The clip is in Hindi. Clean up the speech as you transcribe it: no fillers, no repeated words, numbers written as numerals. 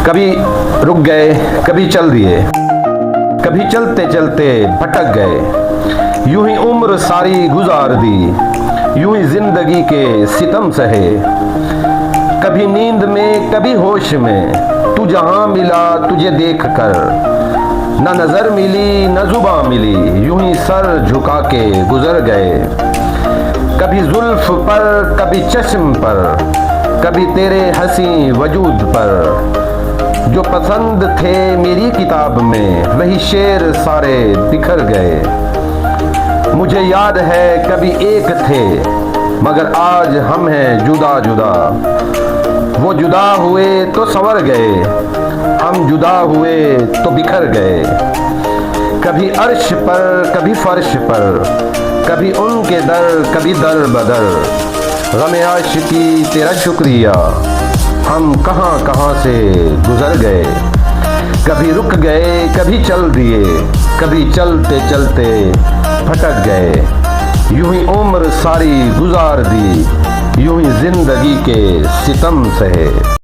कभी रुक गए, कभी चल दिए, कभी चलते चलते भटक गए। यूं ही उम्र सारी गुजार दी, यूं ही जिंदगी के सितम सहे। कभी नींद में, कभी होश में, तू जहां मिला तुझे देख कर। न नजर मिली न जुबां मिली, यूं ही सर झुका के गुजर गए। कभी जुल्फ पर, कभी चश्म पर, कभी तेरे हंसी वजूद पर। जो पसंद थे मेरी किताब में, वही शेर सारे बिखर गए। मुझे याद है कभी एक थे, मगर आज हम हैं जुदा जुदा। वो जुदा हुए तो संवर गए, हम जुदा हुए तो बिखर गए। कभी अर्श पर, कभी फर्श पर, कभी उनके दर, कभी दर बदर। गम आशिकी तेरा शुक्रिया, हम कहाँ कहाँ से गुजर गए। कभी रुक गए, कभी चल दिए, कभी चलते चलते भटक गए। यूं ही उम्र सारी गुजार दी, यूं ही जिंदगी के सितम सहे।